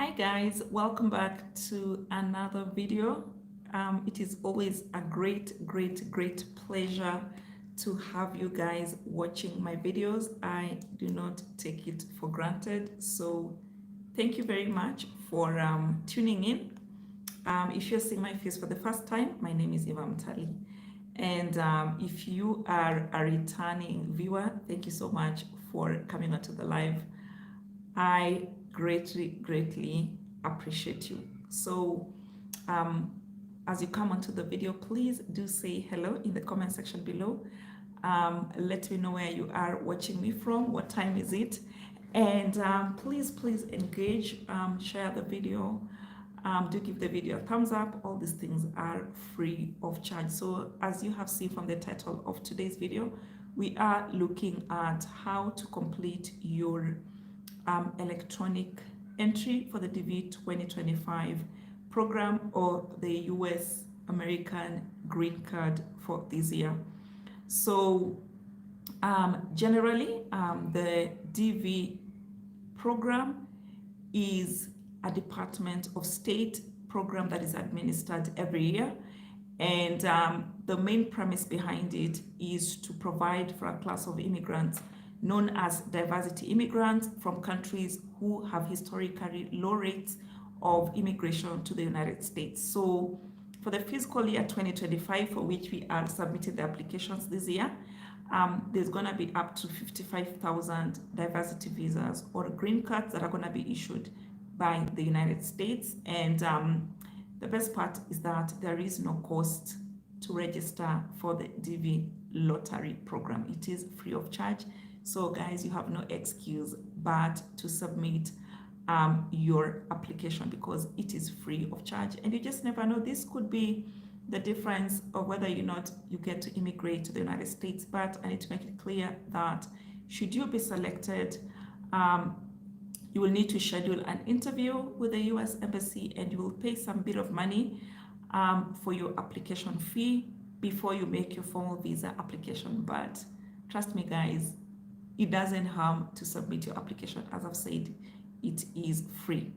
Hi guys, welcome back to another video. It is always a great pleasure to have you guys watching my videos. I do not take it for granted. So thank you very much for tuning in. If you're seeing my face for the first time, my name is Eva Mtali. And if you are a returning viewer, thank you so much for coming onto the live. I greatly appreciate you. So as you come onto the video, please do say hello in the comment section below. Let me know where you are watching me from, what time is it, and please engage, share the video, do give the video a thumbs up. All these things are free of charge. So as you have seen from the title of today's video, we are looking at how to complete your electronic entry for the DV 2025 program or the US American green card for this year. So generally the DV program is a Department of State program that is administered every year, and the main premise behind it is to provide for a class of immigrants known as diversity immigrants from countries who have historically low rates of immigration to the United States. So for the fiscal year 2025, for which we are submitting the applications this year, there's going to be up to 55,000 diversity visas or green cards that are going to be issued by the United States. And the best part is that there is no cost to register for the DV lottery program. It is free of charge. So guys, you have no excuse but to submit your application because it is free of charge. And you just never know, this could be the difference of whether or not you get to immigrate to the United States. But I need to make it clear that should you be selected, you will need to schedule an interview with the US Embassy, and you will pay some bit of money for your application fee before you make your formal visa application. But trust me guys, it doesn't harm to submit your application. As I've said, it is free.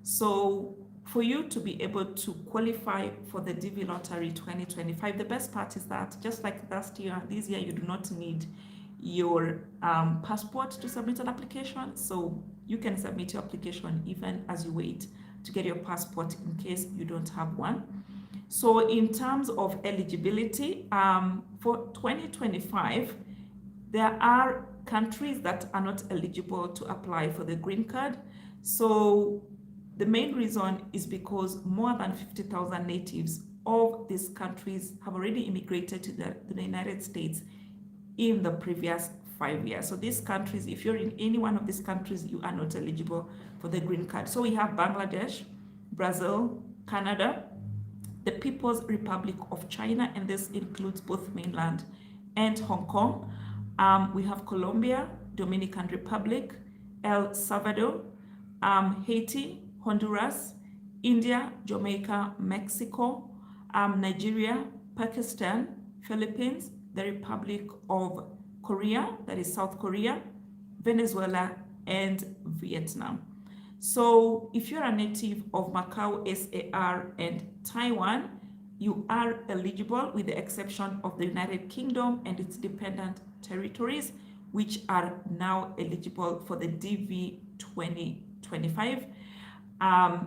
So for you to be able to qualify for the DV Lottery 2025, the best part is that just like last year, this year you do not need your passport to submit an application. So you can submit your application even as you wait to get your passport in case you don't have one. So in terms of eligibility, for 2025, there are countries that are not eligible to apply for the green card. So the main reason is because more than 50,000 natives of these countries have already immigrated to the United States in the previous 5 years. So these countries, if you're in any one of these countries, you are not eligible for the green card. So we have Bangladesh, Brazil, Canada, the People's Republic of China, and this includes both mainland and Hong Kong. We have Colombia, Dominican Republic, El Salvador, Haiti, Honduras, India, Jamaica, Mexico, Nigeria, Pakistan, Philippines, the Republic of Korea, that is South Korea, Venezuela, and Vietnam. So if you're a native of Macau, SAR, and Taiwan, you are eligible with the exception of the United Kingdom and its dependent territories, which are now eligible for the DV 2025.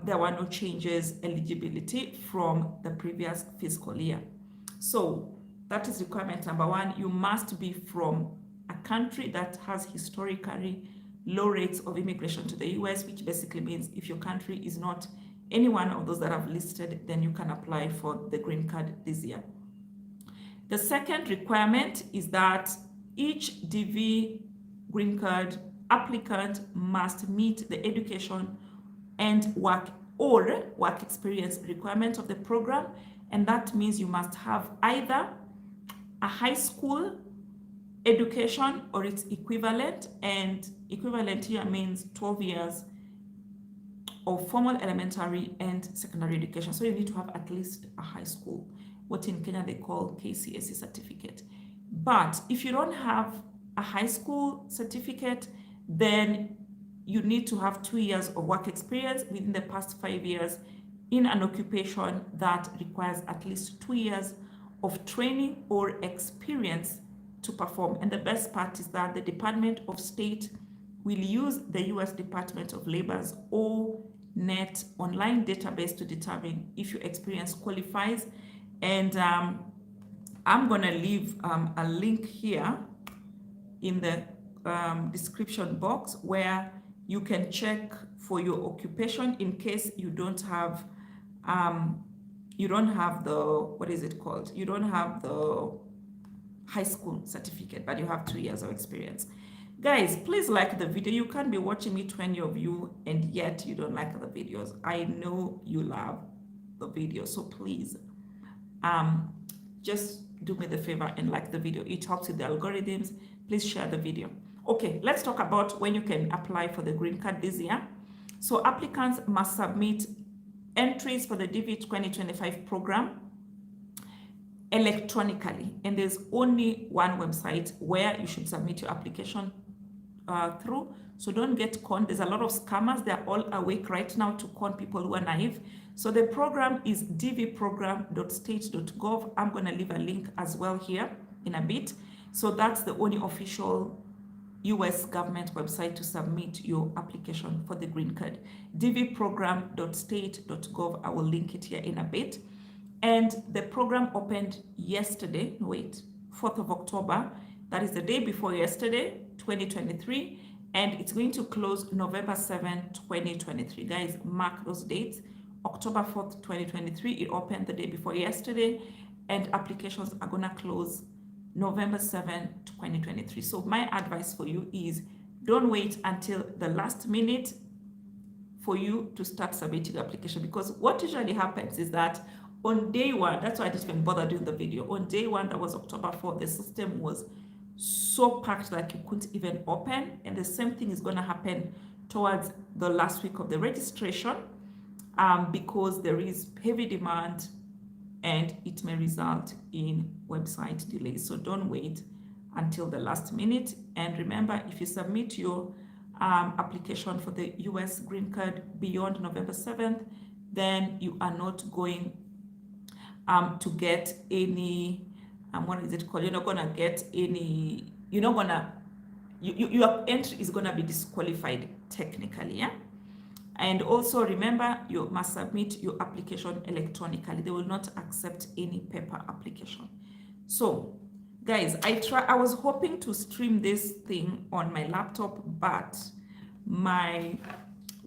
There were no changes eligibility from the previous fiscal year. So that is requirement number one. You must be from a country that has historically low rates of immigration to the US, which basically means if your country is not any one of those that I've listed, then you can apply for the green card this year. The second requirement is that each DV green card applicant must meet the education and work experience requirement of the program, and that means you must have either a high school education or its equivalent, and equivalent here means 12 years of formal elementary and secondary education. So you need to have at least a high school, what in Kenya they call KCSE certificate. But if you don't have a high school certificate, then you need to have 2 years of work experience within the past 5 years in an occupation that requires at least 2 years of training or experience to perform. And the best part is that the Department of State will use the US Department of Labor's ONET online database to determine if your experience qualifies. And I'm going to leave a link here in the description box where you can check for your occupation in case you don't have the, what is it called? You don't have the high school certificate, but you have 2 years of experience. Guys, please like the video. You can't be watching me, 20 of you, and yet you don't like the videos. I know you love the video, so please just do me the favor and like the video. It helps with the algorithms. Please share the video. Okay, let's talk about when you can apply for the green card this year. So applicants must submit entries for the DV 2025 program electronically, and there's only one website where you should submit your application through. So don't get conned. There's a lot of scammers. They're all awake right now to con people who are naive. So the program is dvprogram.state.gov. I'm going to leave a link as well here in a bit. So that's the only official US government website to submit your application for the green card. dvprogram.state.gov. I will link it here in a bit. And the program opened yesterday, 4th of October. That is the day before yesterday, 2023. And it's going to close November 7, 2023. Guys, mark those dates. October 4th, 2023, it opened the day before yesterday. And applications are going to close November 7, 2023. So my advice for you is don't wait until the last minute for you to start submitting your application, because what usually happens is that on day one, that's why I didn't even bother doing the video. On day one, that was October 4th, the system was so packed that you couldn't even open. And the same thing is going to happen towards the last week of the registration because there is heavy demand and it may result in website delays. So don't wait until the last minute. And remember, if you submit your application for the US green card beyond November 7th, then you are not going to get any, what is it called? You're not going to get any, you're not going to, your entry is going to be disqualified technically, yeah? And also remember, you must submit your application electronically. They will not accept any paper application. So guys, I was hoping to stream this thing on my laptop, but my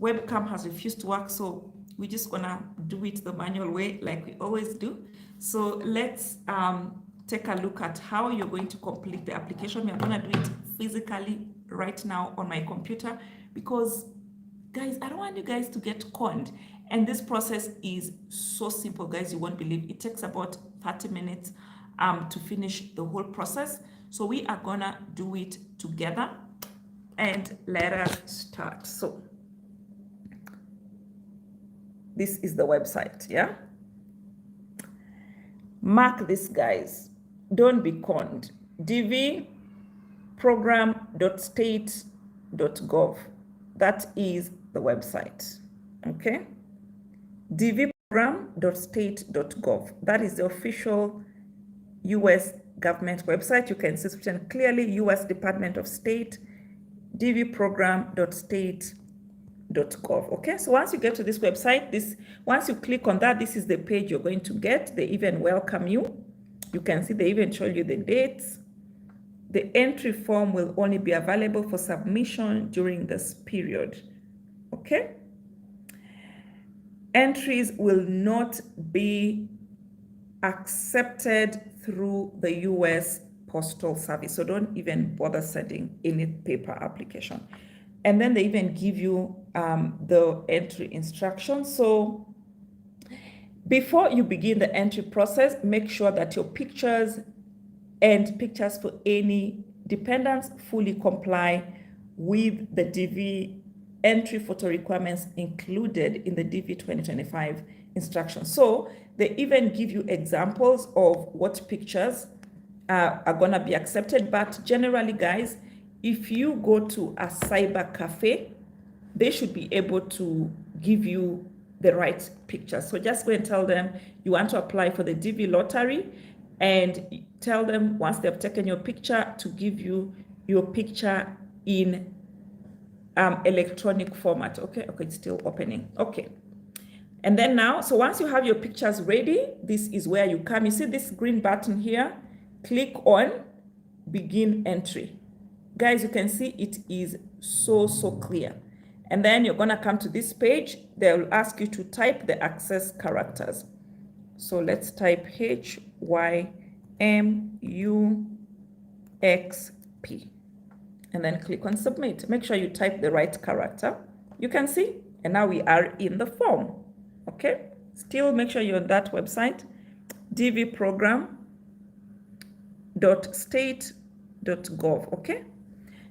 webcam has refused to work. So we're just gonna do it the manual way like we always do. So let's take a look at how you're going to complete the application. We're gonna do it physically right now on my computer because guys, I don't want you guys to get conned. And this process is so simple, guys, you won't believe. It takes about 30 minutes to finish the whole process. So we are gonna do it together and let us start. So this is the website, yeah? Mark this, guys. Don't be conned. dvprogram.state.gov. That is the website, okay? dvprogram.state.gov. That is the official US government website. You can see it clearly, US Department of State, dvprogram.state.gov. Okay, so once you get to this website, once you click on that, this is the page you're going to get. They even welcome you. You can see they even show you the dates. The entry form will only be available for submission during this period. Okay? Entries will not be accepted through the US Postal Service. So don't even bother sending any paper application. And then they even give you the entry instructions. So before you begin the entry process, make sure that your pictures and pictures for any dependents fully comply with the DV entry photo requirements included in the DV 2025 instructions. So they even give you examples of what pictures are gonna be accepted. But generally, guys, if you go to a cyber cafe, they should be able to give you the right picture. So just go and tell them you want to apply for the DV lottery, and tell them once they've taken your picture to give you your picture in electronic format. Okay, it's still opening. Okay. And then now, so once you have your pictures ready, this is where you come. You see this green button here? Click on begin entry. Guys, you can see it is so clear. And then you're gonna come to this page. They'll ask you to type the access characters. So let's type HYMUXP. And then click on submit. Make sure you type the right character. You can see, and now we are in the form. Okay, still make sure you're on that website, dvprogram.state.gov. Okay,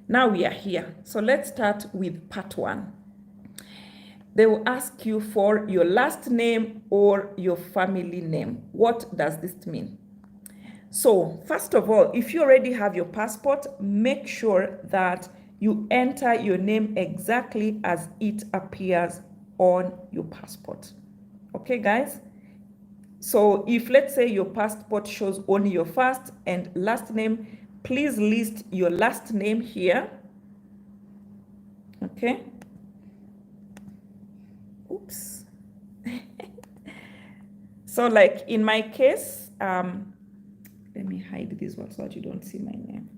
now we are here. So let's start with part 1. They will ask you for your last name or your family name. What does this mean? So first of all, if you already have your passport, make sure that you enter your name exactly as it appears on your passport. Okay, guys? So if, let's say, your passport shows only your first and last name, please list your last name here. Okay? Oops. So like in my case, let me hide this one so that you don't see my name.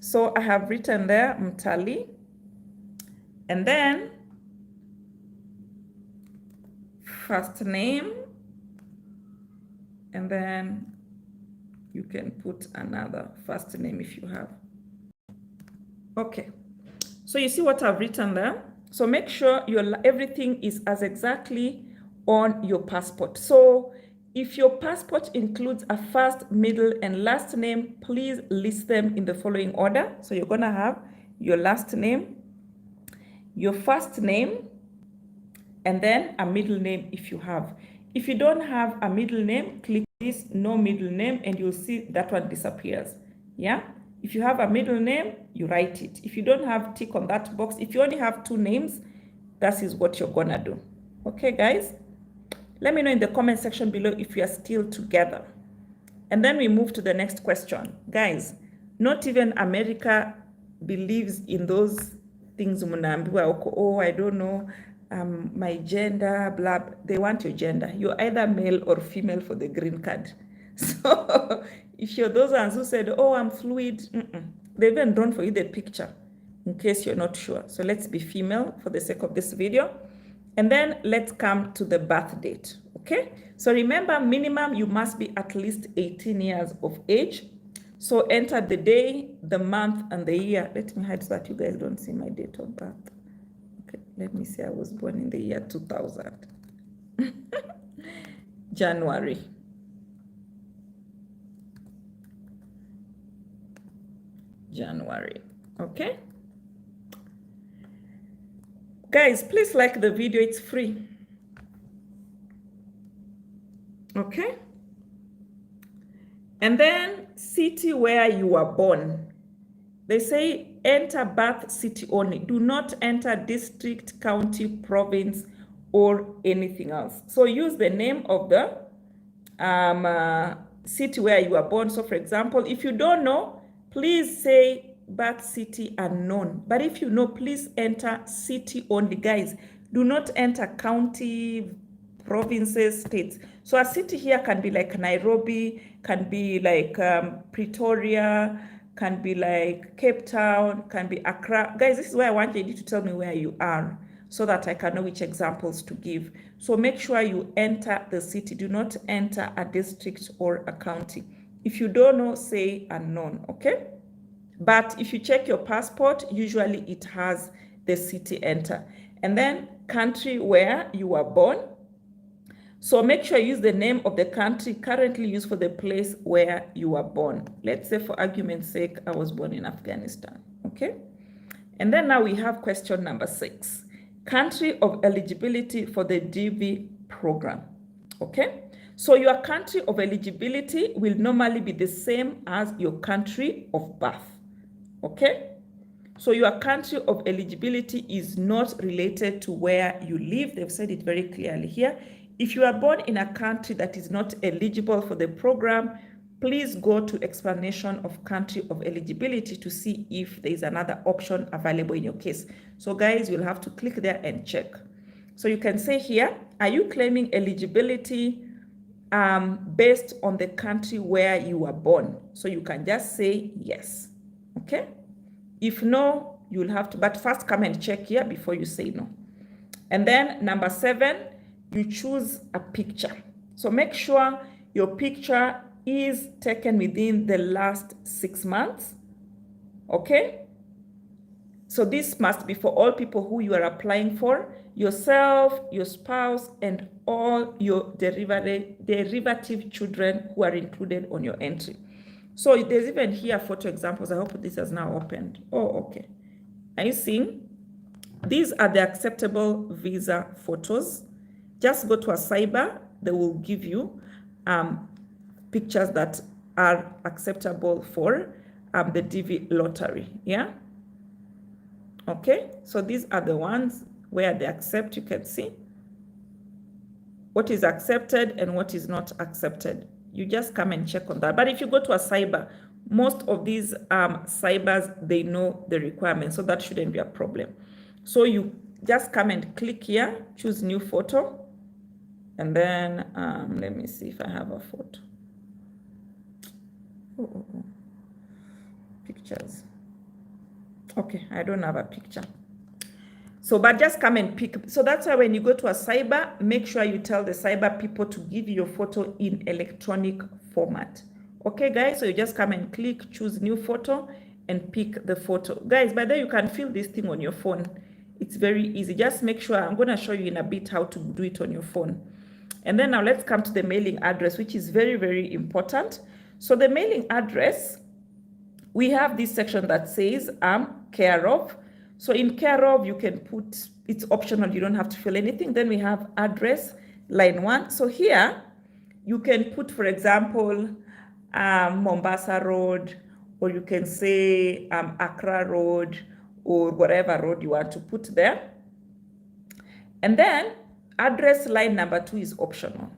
So I have written there Mtali, and then first name, and then you can put another first name if you have. Okay, so you see what I've written there. So make sure everything is as exactly on your passport. So if your passport includes a first, middle, and last name, please list them in the following order. So you're gonna have your last name, your first name, and then a middle name if you have. If you don't have a middle name, click this no middle name and you'll see that one disappears. Yeah? If you have a middle name, you write it. If you don't have, tick on that box. If you only have 2 names, that is what you're gonna do. Okay, guys? Let me know in the comment section below if you are still together. And then we move to the next question. Guys, not even America believes in those things. Oh, I don't know, my gender, blah. They want your gender. You're either male or female for the green card. So if you're those ones who said, oh, I'm fluid, they've even drawn for you the picture in case you're not sure. So let's be female for the sake of this video. And then let's come to the birth date, okay? So remember, minimum, you must be at least 18 years of age. So enter the day, the month, and the year. Let me hide so that you guys don't see my date of birth. Okay, let me see, I was born in the year 2000. January. Okay? Guys, please like the video, it's free. Okay? And then city where you were born. They say enter birth city only. Do not enter district, county, province, or anything else. So use the name of the city where you were born. So for example, if you don't know, please say birth city unknown. But if you know, please enter city only, guys. Do not enter county, provinces, states. So a city here can be like Nairobi, can be like Pretoria, can be like Cape Town, can be Accra. Guys, this is where I want you to tell me where you are so that I can know which examples to give. So make sure you enter the city. Do not enter a district or a county. If you don't know, say unknown, okay? But if you check your passport, usually it has the city enter. And then country where you were born. So make sure you use the name of the country currently used for the place where you were born. Let's say for argument's sake, I was born in Afghanistan, okay? And then now we have question number 6. Country of eligibility for the DV program, okay? So your country of eligibility will normally be the same as your country of birth, okay? So your country of eligibility is not related to where you live. They've said it very clearly here. If you are born in a country that is not eligible for the program, please go to explanation of country of eligibility to see if there is another option available in your case. So guys, you'll have to click there and check. So you can say here, are you claiming eligibility based on the country where you were born? So you can just say yes, okay? If no, you'll have to, but first come and check here before you say no. And then number 7, you choose a picture. So make sure your picture is taken within the last 6 months, okay? So this must be for all people who you are applying for, yourself, your spouse, and all your derivative children who are included on your entry. So there's even here photo examples. I hope this has now opened. Oh, okay. Are you seeing? These are the acceptable visa photos. Just go to a cyber. They will give you pictures that are acceptable for the DV lottery. Yeah. Okay. So these are the ones where they accept. You can see what is accepted and what is not accepted. You just come and check on that. But if you go to a cyber, most of these cybers, they know the requirements, so that shouldn't be a problem. So you just come and click here, choose new photo, and then let me see if I have a photo. Pictures. Okay, I don't have a picture. So, but just come and pick. So that's why when you go to a cyber, make sure you tell the cyber people to give you your photo in electronic format. Okay, guys, so you just come and click, choose new photo, and pick the photo. Guys, by the way, you can fill this thing on your phone. It's very easy. Just make sure, I'm going to show you in a bit how to do it on your phone. And then now let's come to the mailing address, which is very, very important. So the mailing address, we have this section that says care of. So in care of, you can put, it's optional, you don't have to fill anything. Then we have address, line 1. So here, you can put, for example, Mombasa Road, or you can say Accra Road, or whatever road you want to put there. And then address line number 2 is optional.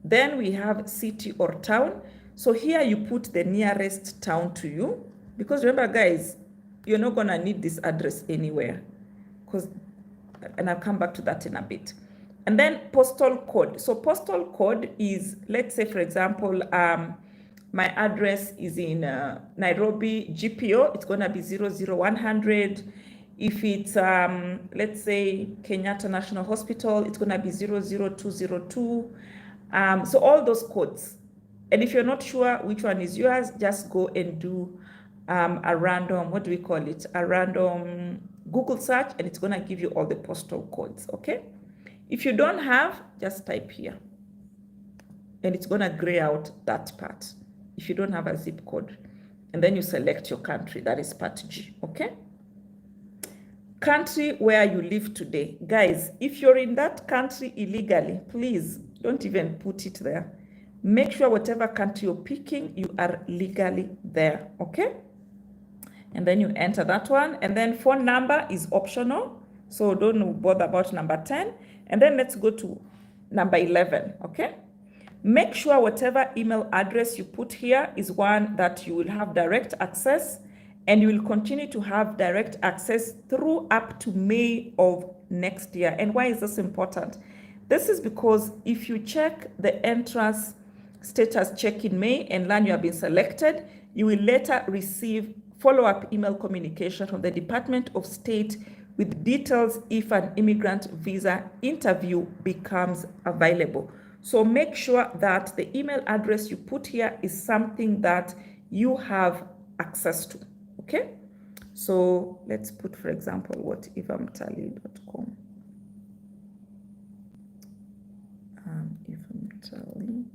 Then we have city or town. So here you put the nearest town to you. Because remember, guys, you're not going to need this address anywhere. And I'll come back to that in a bit. And then postal code. So postal code is, let's say, for example, my address is in Nairobi, GPO. It's going to be 00100. If it's, let's say, Kenyatta National Hospital, it's going to be 00202. So all those codes. And if you're not sure which one is yours, just go and do a random, what do we call it? A random Google search, and it's going to give you all the postal codes, okay? If you don't have, just type here. And it's going to gray out that part if you don't have a zip code. And then you select your country, that is part G, okay? Country where you live today. Guys, if you're in that country illegally, please don't even put it there. Make sure whatever country you're picking, you are legally there, okay? And then you enter that one. And then phone number is optional, so don't bother about number 10. And then let's go to number 11, okay? Make sure whatever email address you put here is one that you will have direct access, and you will continue to have direct access through up to May of next year. And why is this important? This is because if you check the entrance status check in May and learn you have been selected, you will later receive follow-up email communication from the Department of State with details if an immigrant visa interview becomes available. So make sure that the email address you put here is something that you have access to, okay? So let's put, for example, ifamtali.com. Ifamtali.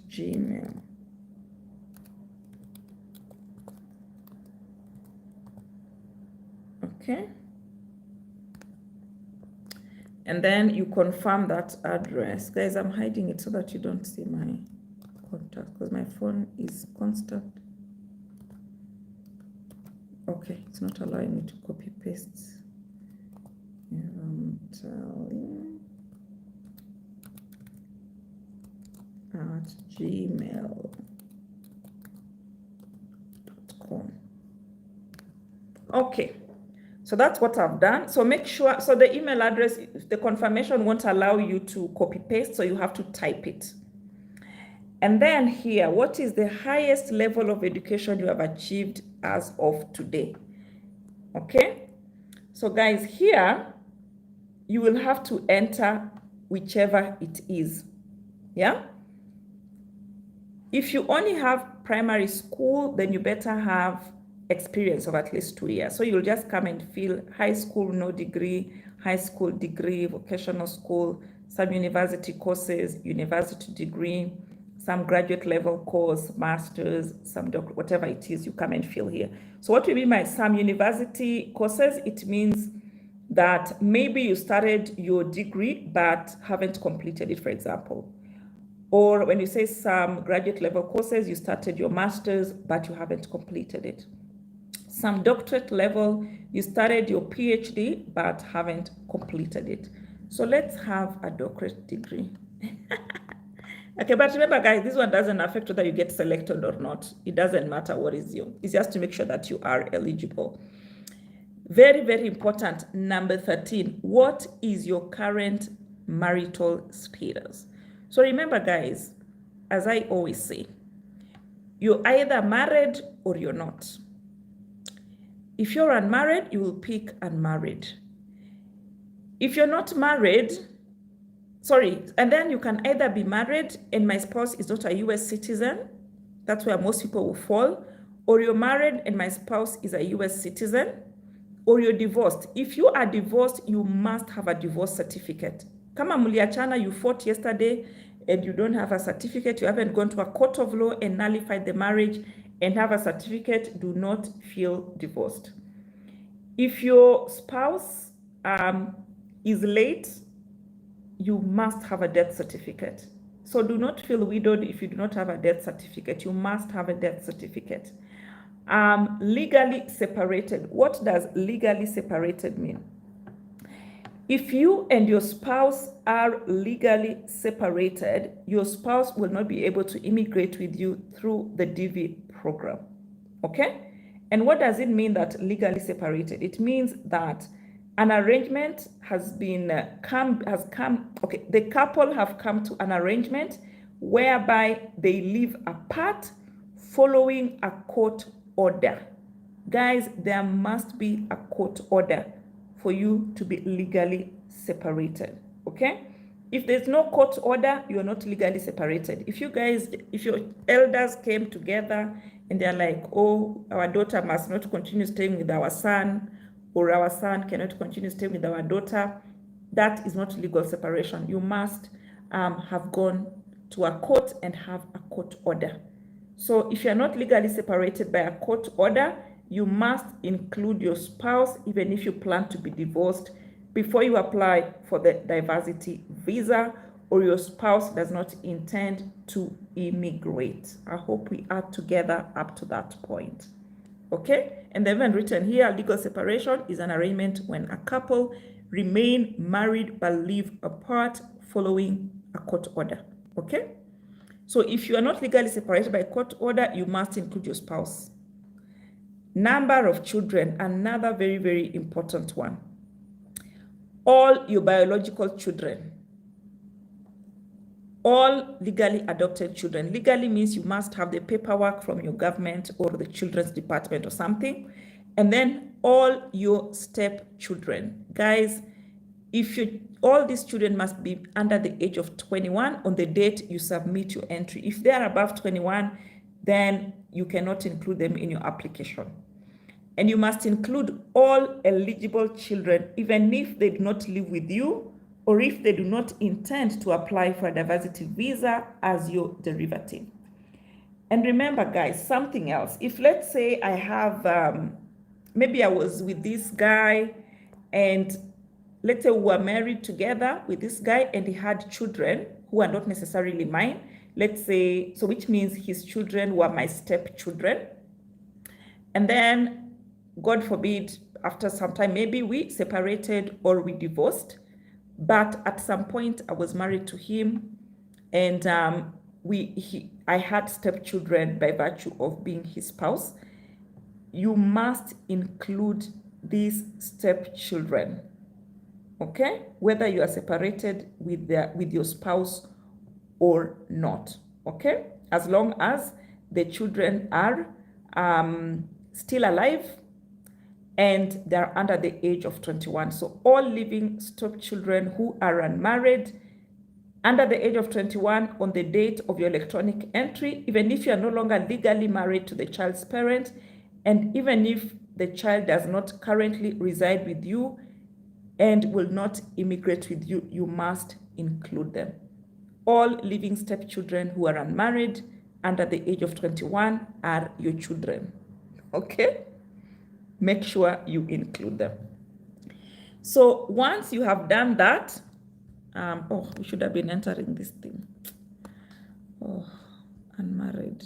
Gmail. Okay. And then you confirm that address. Guys, I'm hiding it so that you don't see my contact because my phone is constant. Okay, it's not allowing me to copy paste. At gmail.com. Okay, so that's what I've done. So make sure, so the email address, the confirmation won't allow you to copy paste, so you have to type it. And then here, what is the highest level of education you have achieved as of today? Okay, so guys, here you will have to enter whichever it is. Yeah. If you only have primary school, then you better have experience of at least 2 years. So you'll just come and fill high school, no degree, high school degree, vocational school, some university courses, university degree, some graduate level course, master's, some doctorate, whatever it is, you come and fill here. So what we mean by some university courses, it means that maybe you started your degree but haven't completed it, for example. Or when you say some graduate level courses, you started your master's, but you haven't completed it. Some doctorate level, you started your PhD, but haven't completed it. So let's have a doctorate degree. Okay, but remember guys, this one doesn't affect whether you get selected or not. It doesn't matter what is you. It's just to make sure that you are eligible. Very, very important. Number 13, what is your current marital status? So remember guys, as I always say, you're either married or you're not. If you're unmarried, you will pick unmarried. If you're not married, and then you can either be married and my spouse is not a US citizen, that's where most people will fall, or you're married and my spouse is a US citizen, or you're divorced. If you are divorced, you must have a divorce certificate. Kama mliachana, you fought yesterday and you don't have a certificate, you haven't gone to a court of law and nullified the marriage and have a certificate, do not feel divorced. If your spouse is late, you must have a death certificate. So do not feel widowed if you do not have a death certificate. You must have a death certificate. Legally separated. What does legally separated mean? If you and your spouse are legally separated, your spouse will not be able to immigrate with you through the DV program. Okay? And what does it mean that legally separated? It means that an arrangement has been the couple have come to an arrangement whereby they live apart following a court order. Guys, there must be a court order for you to be legally separated, okay? If there's no court order, you're not legally separated. If your elders came together and they're like, oh, our daughter must not continue staying with our son, or our son cannot continue staying with our daughter, that is not legal separation. You must have gone to a court and have a court order. So if you're not legally separated by a court order, you must include your spouse, even if you plan to be divorced, before you apply for the diversity visa, or your spouse does not intend to immigrate. I hope we are together up to that point. Okay? And then written here, legal separation is an arrangement when a couple remain married but live apart following a court order. Okay? So if you are not legally separated by court order, you must include your spouse. Number of children, another very, very important one. All your biological children, all legally adopted children. Legally means you must have the paperwork from your government or the children's department or something. And then all your stepchildren. Guys, all these children must be under the age of 21 on the date you submit your entry. If they are above 21, then you cannot include them in your application. And you must include all eligible children, even if they do not live with you, or if they do not intend to apply for a diversity visa as your derivative. And remember, guys, something else. If let's say I have, maybe I was with this guy and let's say we were married together with this guy and he had children who are not necessarily mine. Let's say, so which means his children were my stepchildren. And then, God forbid, after some time, maybe we separated or we divorced. But at some point, I was married to him, and I had stepchildren by virtue of being his spouse. You must include these stepchildren, okay? Whether you are separated with your spouse or not, okay? As long as the children are still alive and they're under the age of 21. So all living stepchildren who are unmarried under the age of 21 on the date of your electronic entry, even if you are no longer legally married to the child's parent, and even if the child does not currently reside with you and will not immigrate with you, you must include them. All living stepchildren who are unmarried under the age of 21 are your children, okay? Make sure you include them. So once you have done that, oh, we should have been entering this thing. Oh, unmarried.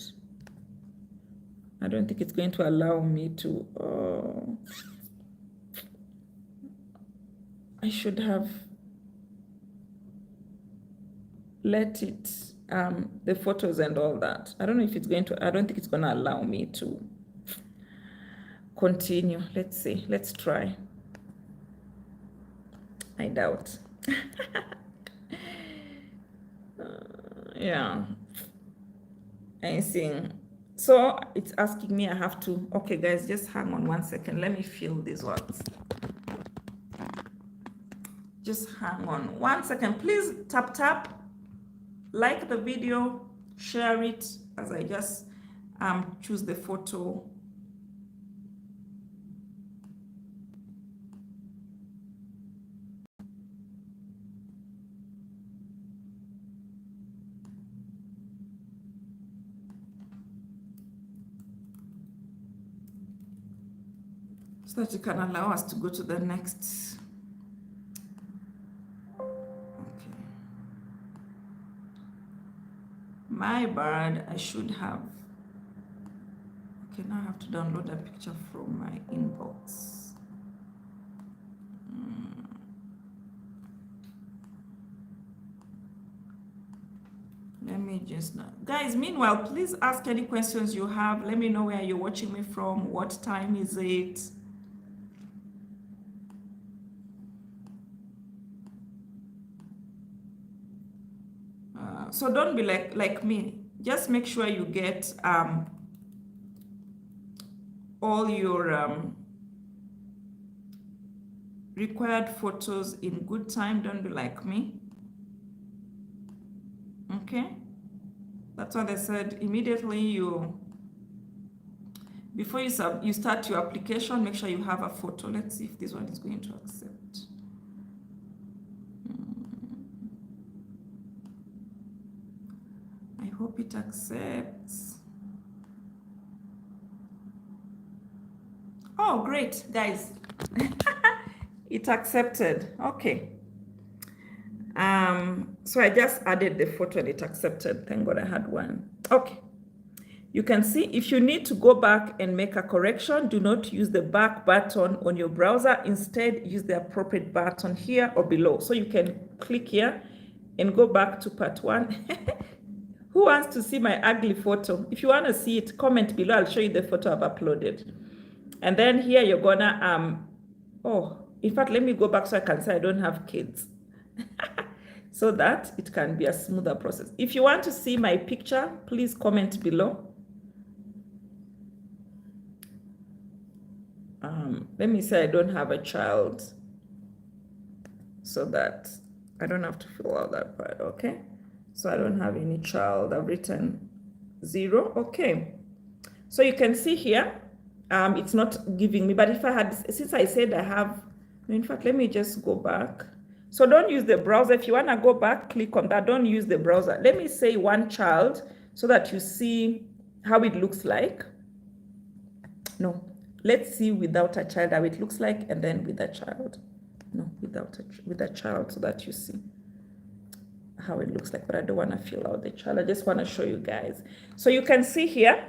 I don't think it's going to allow me to. I should have let it, the photos and all that. I don't know if it's going to, I don't think it's going to allow me to continue. Let's see. Let's try. I doubt. Yeah. I see. So it's asking me I have to, okay guys, just hang on 1 second. Let me fill these ones. Just hang on 1 second. Please tap, like the video, share it as I just choose the photo. So that you can allow us to go to the next. Okay. My bad, I should have. Okay, now I have to download a picture from my inbox. Let me just know. Guys, meanwhile, please ask any questions you have. Let me know where you're watching me from. What time is it? So don't be like me. Just make sure you get all your required photos in good time. Don't be like me. Okay, that's what I said. Immediately before you start your application, make sure you have a photo. Let's see if this one is going to accept. I hope it accepts. Oh, great, guys. It accepted. Okay. So I just added the photo and it accepted. Thank God I had one. Okay. You can see if you need to go back and make a correction, do not use the back button on your browser. Instead, use the appropriate button here or below. So you can click here and go back to part 1. Who wants to see my ugly photo? If you want to see it, comment below. I'll show you the photo I've uploaded. And then here you're gonna, oh, in fact, let me go back so I can say I don't have kids. So that it can be a smoother process. If you want to see my picture, please comment below. Let me say I don't have a child so that I don't have to fill out that part, okay? So I don't have any child. I've written 0, okay. So you can see here, it's not giving me, but if I had, since I said I have, in fact, let me just go back. So don't use the browser. If you want to go back, click on that. Don't use the browser. Let me say 1 child so that you see how it looks like. No, let's see without a child how it looks like, and then with a child. No, with with a child so that you see how it looks like, but I don't want to fill out the child. I just want to show you guys. So you can see here,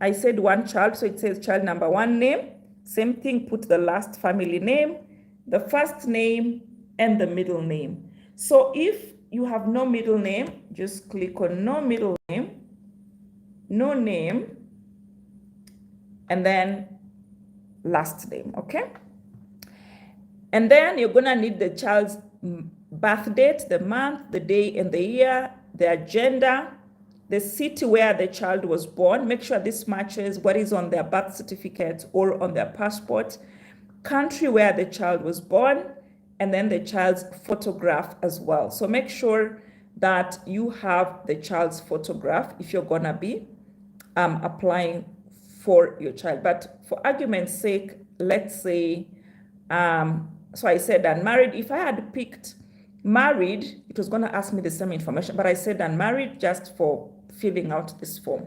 I said one child, so it says child number one name. Same thing, put the last family name, the first name, and the middle name. So if you have no middle name, just click on no middle name, no name, and then last name, okay? And then you're gonna need the child's birth date, the month, the day, and the year, their gender, the city where the child was born. Make sure this matches what is on their birth certificate or on their passport, country where the child was born, and then the child's photograph as well. So make sure that you have the child's photograph if you're gonna be applying for your child. But for argument's sake, let's say, so I said unmarried. If I had picked married, it was going to ask me the same information, but I said unmarried just for filling out this form.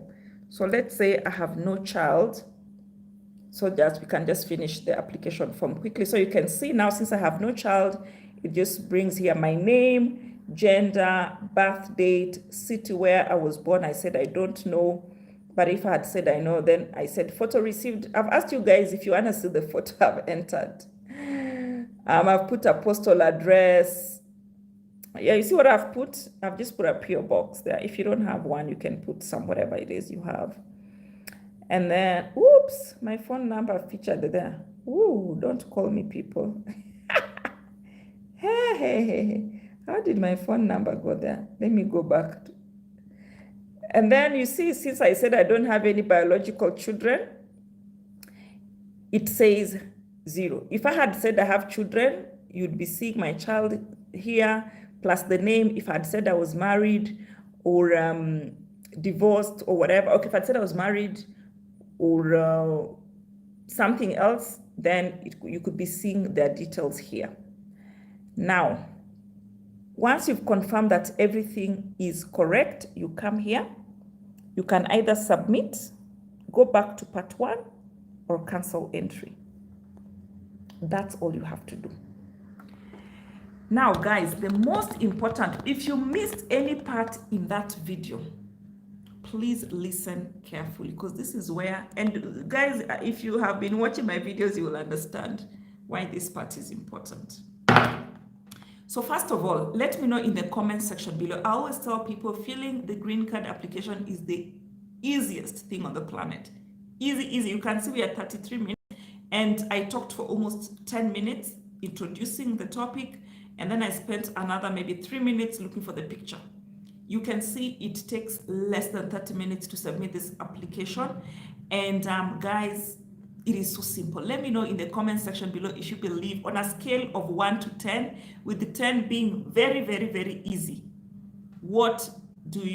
So let's say I have no child. So that we can just finish the application form quickly. So you can see now, since I have no child, it just brings here my name, gender, birth date, city where I was born. I said I don't know. But if I had said I know, then I said photo received. I've asked you guys if you want to see the photo I've entered. I've put a postal address. Yeah, you see what I've put? I've just put a PO box there. If you don't have one, you can put some, whatever it is you have. And then, oops, my phone number featured there. Ooh, don't call me, people. Hey. How did my phone number go there? Let me go back. And then you see, since I said I don't have any biological children, it says 0. If I had said I have children, you'd be seeing my child here, plus the name. If I had said I was married or divorced or whatever, okay, if I said I was married or something else, then you could be seeing their details here. Now, once you've confirmed that everything is correct, you come here. You can either submit, go back to part 1, or cancel entry. That's all you have to do. Now, guys, the most important, if you missed any part in that video, please listen carefully, because this is where, and guys, if you have been watching my videos, you will understand why this part is important. So first of all, let me know in the comment section below. I always tell people filling the green card application is the easiest thing on the planet. Easy. You can see we are 33 minutes and I talked for almost 10 minutes introducing the topic, and then I spent another maybe 3 minutes looking for the picture. You can see it takes less than 30 minutes to submit this application. And guys, it is so simple. Let me know in the comment section below if you believe, on a scale of 1 to 10, with the 10 being very, very, very easy, what would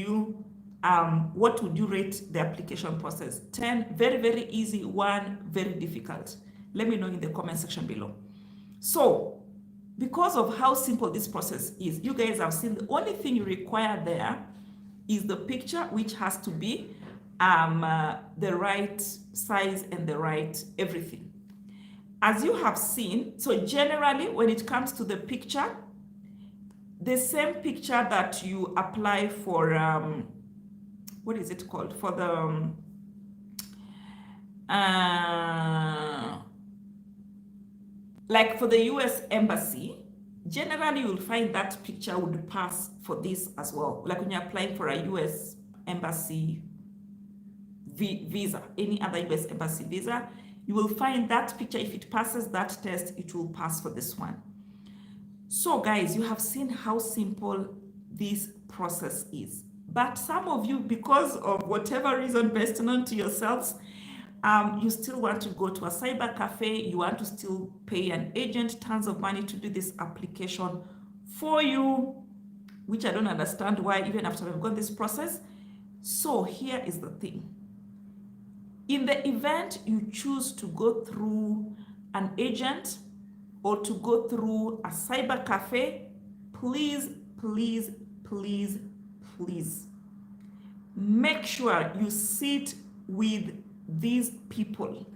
you rate the application process? 10, very, very easy. 1, very difficult. Let me know in the comment section below. So, because of how simple this process is, you guys have seen the only thing you require there is the picture, which has to be the right size and the right everything. As you have seen, so generally when it comes to the picture, the same picture that you apply for, what is it called? For the, like for the US Embassy, generally you'll find that picture would pass for this as well. Like when you're applying for a US Embassy visa, any other US Embassy visa, you will find that picture. If it passes that test, it will pass for this one. So guys, you have seen how simple this process is. But some of you, because of whatever reason best known to yourselves, you still want to go to a cyber cafe, you want to still pay an agent tons of money to do this application for you, which I don't understand why, even after we've got this process. So here is the thing. In the event you choose to go through an agent or to go through a cyber cafe, please make sure you sit with these people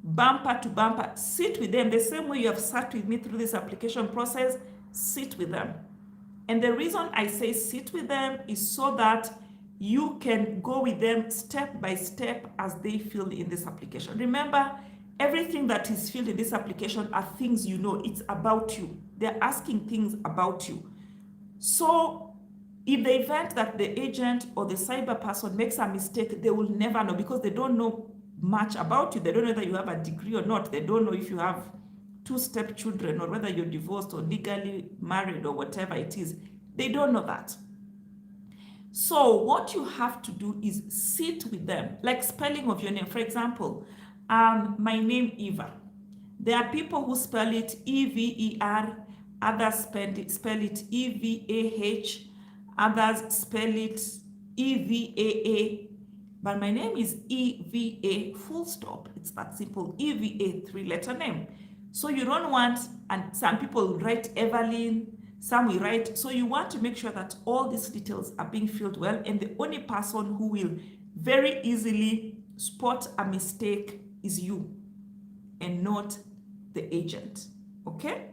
bumper to bumper. Sit with them the same way you have sat with me through this application process. Sit with them. And the reason I say sit with them is so that you can go with them step by step as they fill in this application. Remember, everything that is filled in this application are things you know. It's about you. They're asking things about you. So in the event that the agent or the cyber person makes a mistake, they will never know because they don't know much about you. They don't know whether you have a degree or not. They don't know if you have two-step children or whether you're divorced or legally married or whatever it is. They don't know that. So what you have to do is sit with them, like spelling of your name. For example, my name Eva. There are people who spell it E-V-E-R, others spell it E-V-A-H, others spell it E-V-A-A, but my name is E-V-A full stop. It's that simple, E-V-A three-letter name. So you don't want, and some people write Evelyn, some will write, so you want to make sure that all these details are being filled well, and the only person who will very easily spot a mistake is you and not the agent, okay?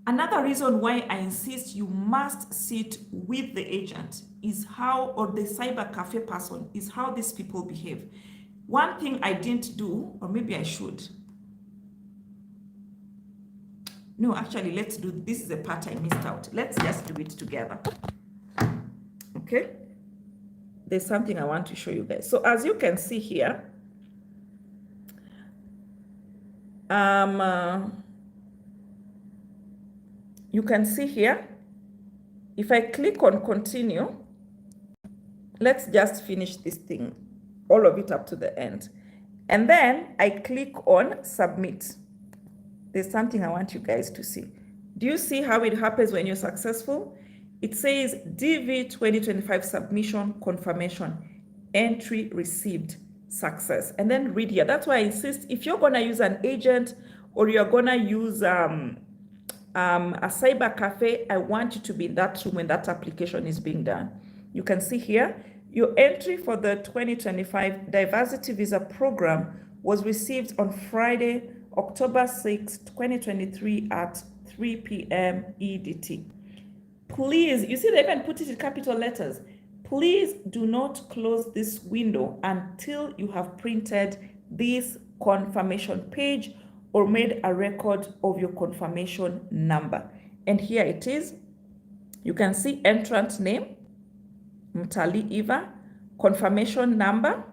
Another reason why I insist you must sit with the agent is how, or the cyber cafe person, is how these people behave. One thing I didn't do, or maybe I should. No, actually, let's do, this is the part I missed out. Let's just do it together. Okay? There's something I want to show you guys. So as you can see here, you can see here, if I click on continue, let's just finish this thing, all of it up to the end. And then I click on submit. There's something I want you guys to see. Do you see how it happens when you're successful? It says DV 2025 submission confirmation, entry received, success. And then read here. That's why I insist, if you're gonna use an agent or you're gonna use a cyber cafe, I want you to be in that room when that application is being done. You can see here, your entry for the 2025 Diversity Visa Program was received on Friday, October 6, 2023 at 3 p.m. EDT. Please, you see they even put it in capital letters. Please do not close this window until you have printed this confirmation page or made a record of your confirmation number. And here it is. You can see entrant name, Mtali Eva, confirmation number,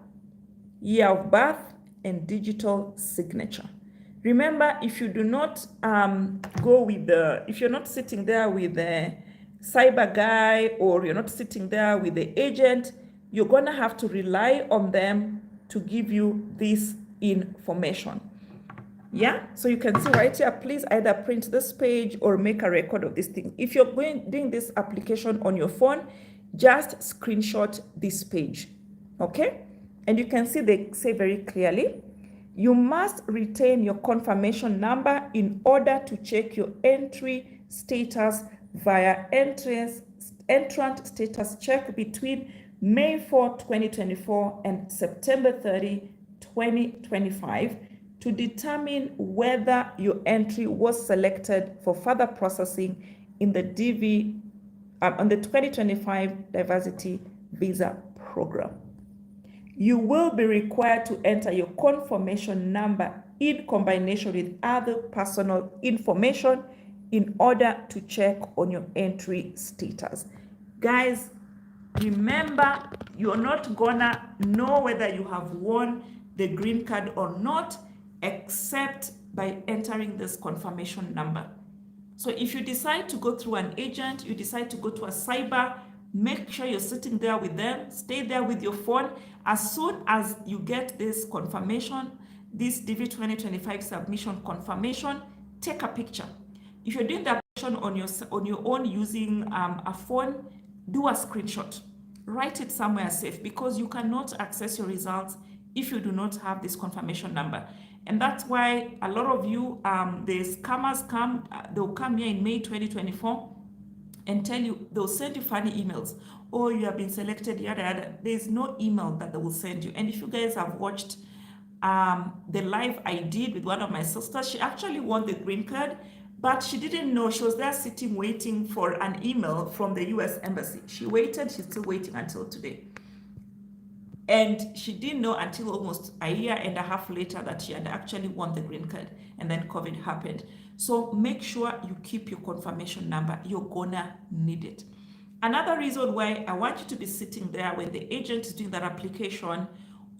year of birth, and digital signature. Remember, if you do not go with the, if you're not sitting there with the cyber guy or you're not sitting there with the agent, you're gonna have to rely on them to give you this information. Yeah, so you can see right here, please either print this page or make a record of this thing. If you're doing this application on your phone, just screenshot this page, okay? And you can see they say very clearly, you must retain your confirmation number in order to check your entry status via entrant status check between May 4, 2024 and September 30, 2025 to determine whether your entry was selected for further processing in the DV on the 2025 Diversity Visa Program. You will be required to enter your confirmation number in combination with other personal information in order to check on your entry status. Guys, remember, you're not gonna know whether you have won the green card or not, except by entering this confirmation number. So if you decide to go through an agent, you decide to go to a cyber, make sure you're sitting there with them, stay there with your phone. As soon as you get this confirmation, this DV 2025 submission confirmation, take a picture. If you're doing the application on your own using a phone, do a screenshot. Write it somewhere safe because you cannot access your results if you do not have this confirmation number. And that's why a lot of you, the scammers come, they'll come here in May 2024 and tell you, they'll send you funny emails. Oh, you have been selected, yada, yada. There's no email that they will send you. And if you guys have watched the live I did with one of my sisters. She actually won the green card, but she didn't know. She was there sitting waiting for an email from the US Embassy. She waited, she's still waiting until today. And she didn't know until almost a year and a half later that she had actually won the green card, and then COVID happened. So make sure you keep your confirmation number. You're gonna need it. Another reason why I want you to be sitting there when the agent is doing that application,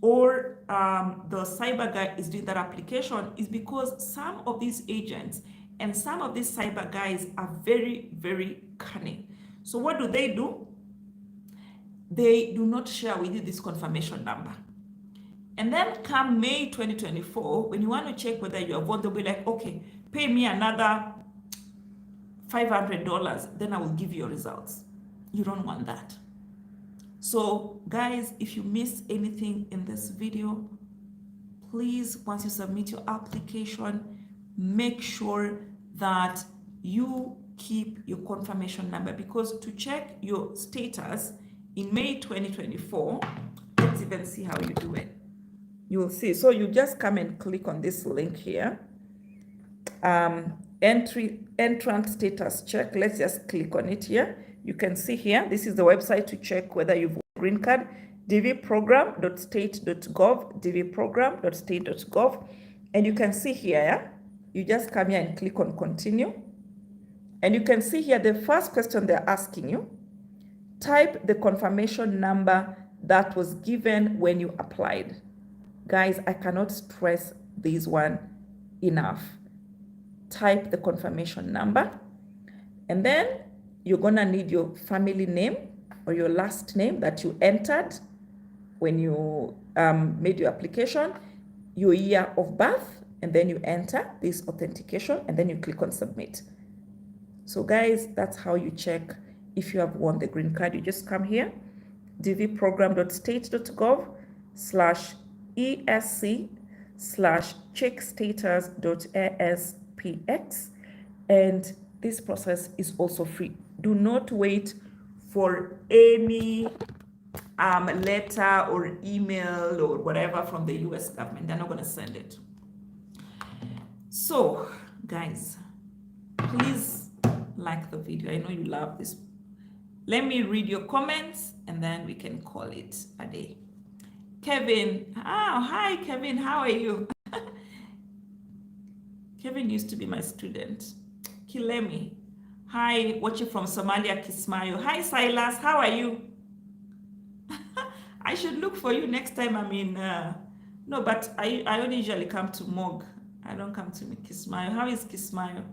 or the cyber guy is doing that application, is because some of these agents and some of these cyber guys are very, very cunning. So what do? They do not share with you this confirmation number. And then come May 2024, when you want to check whether you have won, they'll be like, okay, pay me another $500, then I will give you your results. You don't want that. So guys, if you miss anything in this video, please, once you submit your application, make sure that you keep your confirmation number, because to check your status in May 2024, let's even see how you do it. You will see. So you just come and click on this link here. Entrant status check. Let's just click on it here. You can see here, this is the website to check whether you've won a green card, dvprogram.state.gov, dvprogram.state.gov. And you can see here, yeah? You just come here and click on continue. And you can see here the first question they're asking you. Type the confirmation number that was given when you applied. Guys, I cannot stress this one enough. Type the confirmation number, and then you're gonna need your family name or your last name that you entered when you made your application, your year of birth, and then you enter this authentication, and then you click on submit. So guys, that's how you check if you have won the green card. You just come here, dvprogram.state.gov/esc/checkstatus.aspx, and this process is also free. Do not wait for any letter or email or whatever from the US government. They're not going to send it. So guys, please like the video. I know you love this. Let me read your comments and then we can call it a day. Kevin, hi Kevin, how are you? Kevin used to be my student. Kilemi, hi, watching from Somalia, Kismayo. Hi Silas, how are you? I should look for you next time I'm in, no, but I only usually come to Mog. I don't come to Kismayo. How is Kismayo?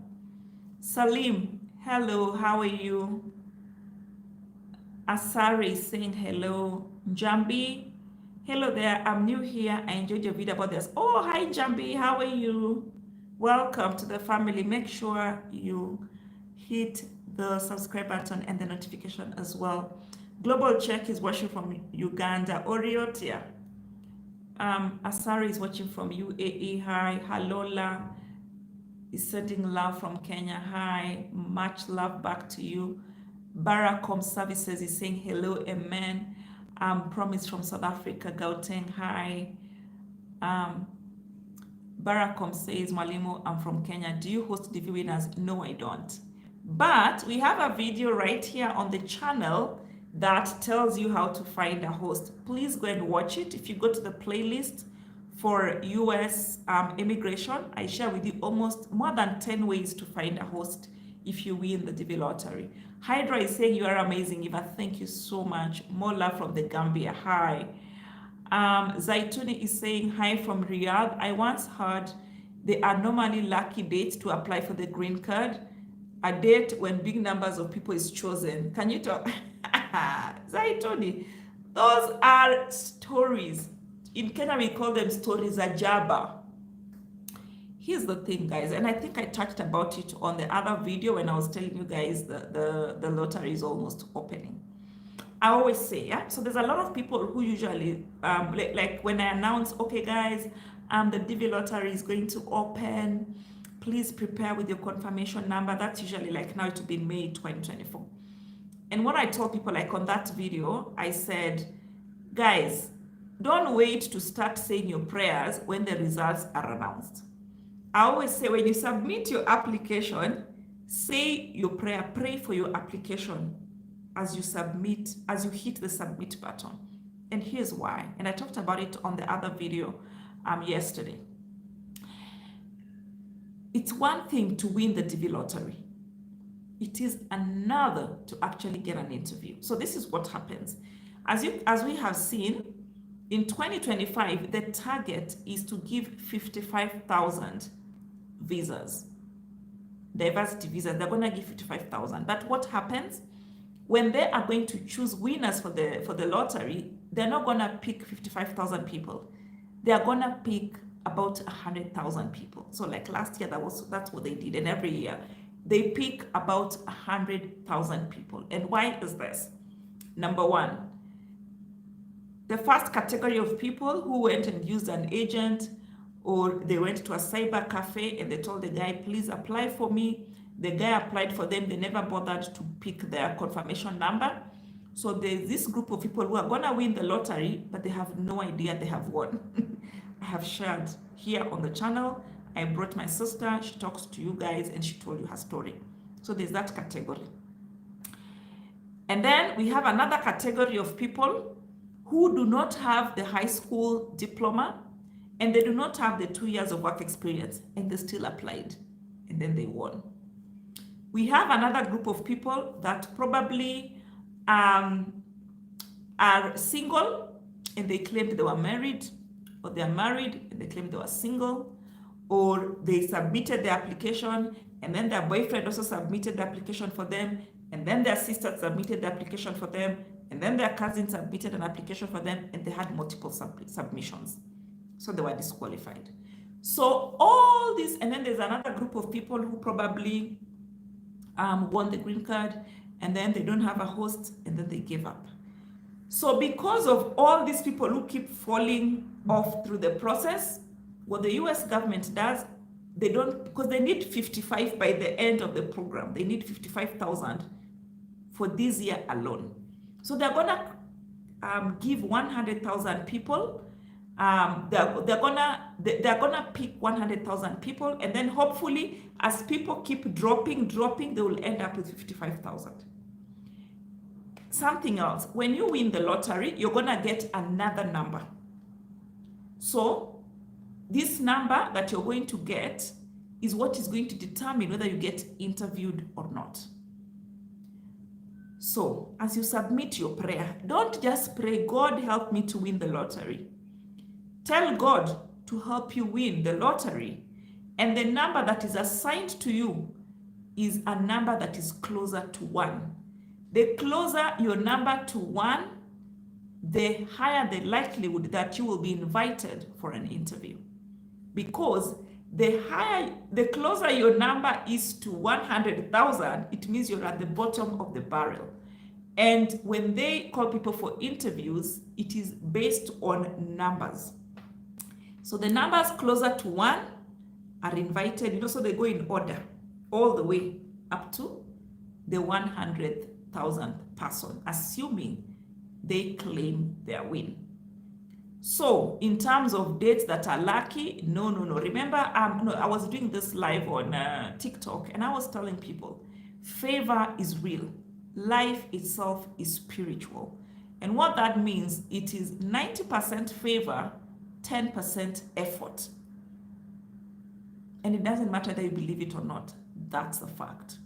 Salim, hello, how are you? Asari is saying hello. Jambi, hello there, I'm new here. I enjoyed your video about this. Oh, hi Jambi, how are you? Welcome to the family. Make sure you hit the subscribe button and the notification as well. Global Check is watching from Uganda. Oriotia. Asari is watching from UAE. Hi. Halola is sending love from Kenya. Hi. Much love back to you. Baracom Services is saying hello, amen. Promise from South Africa, Gauteng. Hi. Baracom says, Mwalimu, I'm from Kenya. Do you host DV winners? No, I don't. But we have a video right here on the channel that tells you how to find a host. Please go and watch it. If you go to the playlist for US immigration, I share with you almost more than 10 ways to find a host if you win the DV lottery. Hydra is saying you are amazing, Eva. Thank you so much. Mola from the Gambia. Hi. Zaituni is saying hi from Riyadh. I once heard there are normally lucky dates to apply for the green card. A date when big numbers of people is chosen. Can you talk? Zaituni, those are stories. In Kenya, we call them stories ajaba. Here's the thing, guys, and I think I touched about it on the other video when I was telling you guys the lottery is almost opening. I always say, yeah, so there's a lot of people who usually, like when I announce, okay, guys, the DV lottery is going to open, please prepare with your confirmation number. That's usually like now it will be in May 2024. And what I told people, like on that video, I said, guys, Don't wait to start saying your prayers when the results are announced. I always say when you submit your application, say your prayer, pray for your application as you submit, as you hit the submit button. And here's why. And I talked about it on the other video yesterday. It's one thing to win the DV lottery. It is another to actually get an interview. So this is what happens. As we have seen, in 2025, the target is to give 55,000 visas, diversity visas. They're going to give 55,000. But what happens when they are going to choose winners for the lottery? They're not going to pick 55,000 people. They are going to pick about 100,000 people. So like last year, that's what they did. And every year they pick about 100,000 people. And why is this? Number one, the first category of people who went and used an agent, or they went to a cyber cafe and they told the guy, please apply for me. The guy applied for them. They never bothered to pick their confirmation number. So there's this group of people who are going to win the lottery, but they have no idea they have won. I have shared here on the channel. I brought my sister. She talks to you guys and she told you her story. So there's that category. And then we have another category of people who do not have the high school diploma and they do not have the 2 years of work experience, and they still applied and then they won. We have another group of people that probably are single and they claimed they were married, or they are married and they claimed they were single, or they submitted the application and then their boyfriend also submitted the application for them, and then their sister submitted the application for them, and then their cousin submitted an application for them, and they had multiple submissions. So they were disqualified. So all this, and then there's another group of people who probably won the green card, and then they don't have a host, and then they gave up. So because of all these people who keep falling off through the process, what the US government does, they don't, because they need 55 by the end of the program. They need 55,000 for this year alone. So they're gonna give 100,000 people. They're gonna pick 100,000 people, and then hopefully, as people keep dropping, they will end up with 55,000. Something else, when you win the lottery, you're gonna get another number. So this number that you're going to get is what is going to determine whether you get interviewed or not. So as you submit your prayer, don't just pray, God help me to win the lottery. Tell God to help you win the lottery. And the number that is assigned to you is a number that is closer to 1. The closer your number to 1, the higher the likelihood that you will be invited for an interview. Because the closer your number is to 100,000, it means you're at the bottom of the barrel. And when they call people for interviews, it is based on numbers. So the numbers closer to 1 are invited, so they go in order all the way up to the 100,000th person, assuming they claim their win. So in terms of dates that are lucky, no. Remember, I was doing this live on TikTok, and I was telling people, favor is real. Life itself is spiritual. And what that means, it is 90% favor, 10% effort. And it doesn't matter whether you believe it or not. That's the fact.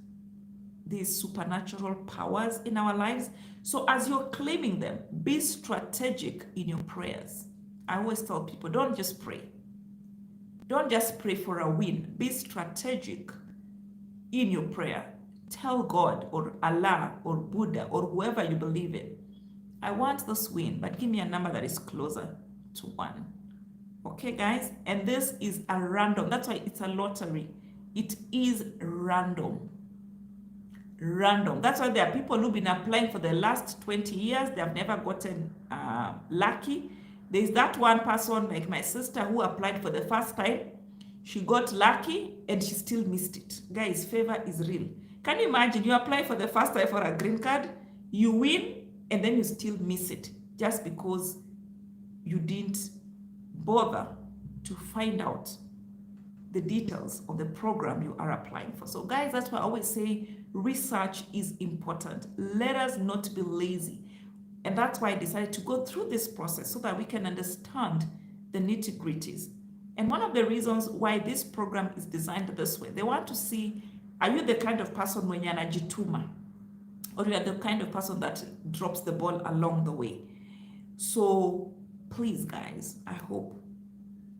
There's supernatural powers in our lives. So as you're claiming them, be strategic in your prayers. I always tell people, don't just pray. Don't just pray for a win. Be strategic in your prayer. Tell God or Allah or Buddha or whoever you believe in, I want this win, but give me a number that is closer to 1. Okay, guys? And this is a random. That's why it's a lottery. It is random. Random. That's why there are people who've been applying for the last 20 years. They have never gotten lucky. There's that one person, like my sister, who applied for the first time. She got lucky and she still missed it. Guys, favor is real. Can you imagine you apply for the first time for a green card, you win, and then you still miss it just because you didn't bother to find out the details of the program you are applying for. So guys, that's why I always say research is important. Let us not be lazy. And that's why I decided to go through this process so that we can understand the nitty-gritties. And one of the reasons why this program is designed this way, they want to see, are you the kind of person mwenye anajituma, or you are the kind of person that drops the ball along the way? So please guys, I hope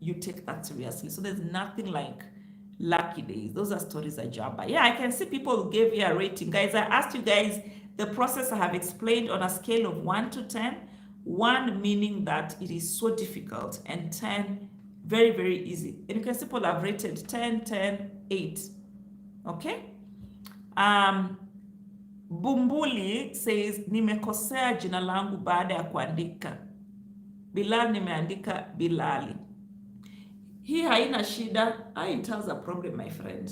you take that seriously. So there's nothing like lucky days. Those are stories of Jabba. Yeah, I can see people gave you a rating. Guys, I asked you guys the process I have explained on a scale of 1 to 10. 1 meaning that it is so difficult, and 10 very, very easy. And you can see people have rated 10, 10, 8. Okay? Bumbuli says, nimekosea jina langu baada ya kuandika. Bilal nimeandika Bilali. Hii haina shida. It has a problem, my friend.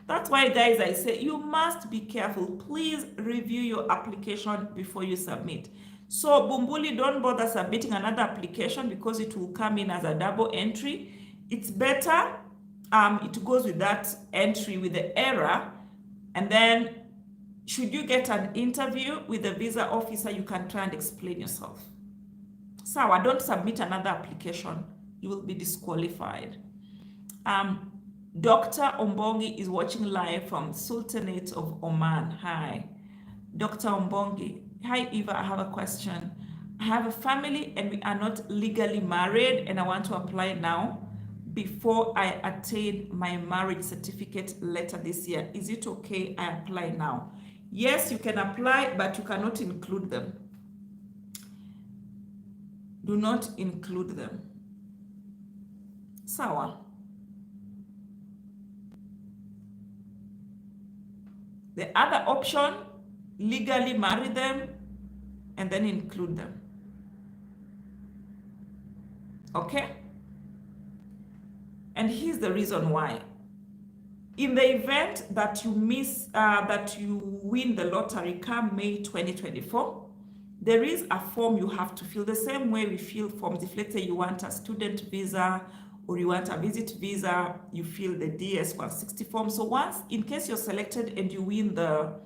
That's why, guys, I say you must be careful. Please review your application before you submit. So, Bumbuli, don't bother submitting another application because it will come in as a double entry. It's better it goes with that entry with the error, and then should you get an interview with the visa officer, you can try and explain yourself. So, don't submit another application. You will be disqualified. Dr. Ombongi is watching live from Sultanate of Oman. Hi. Dr. Ombongi. Hi, Eva. I have a question. I have a family and we are not legally married, and I want to apply now before I attain my marriage certificate later this year. Is it okay I apply now? Yes, you can apply, but you cannot include them. Do not include them. Sawa. The other option, legally marry them and then include them. Okay? And here's the reason why. In the event that you win the lottery come May 2024, there is a form you have to fill the same way we fill forms. If let's say you want a student visa or you want a visit visa, you fill the DS260 form. So once, in case you're selected and you win the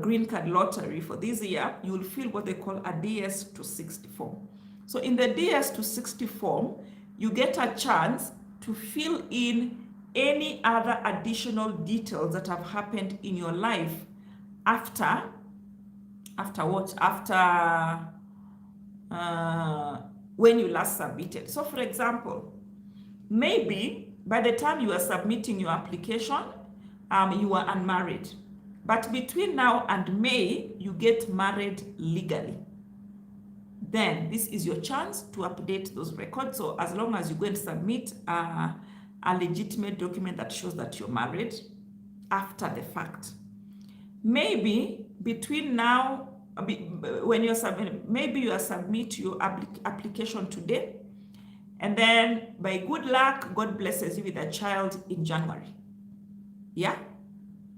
green card lottery for this year, you will fill what they call a DS260 form. So in the DS260 form, you get a chance to fill in any other additional details that have happened in your life after what? After when you last submitted. So for example, maybe by the time you are submitting your application, you are unmarried. But between now and May, you get married legally. Then this is your chance to update those records. So as long as you go and submit a legitimate document that shows that you're married after the fact. Maybe between now, when you're submitting, maybe you submit your application today, and then by good luck, God blesses you with a child in January. Yeah?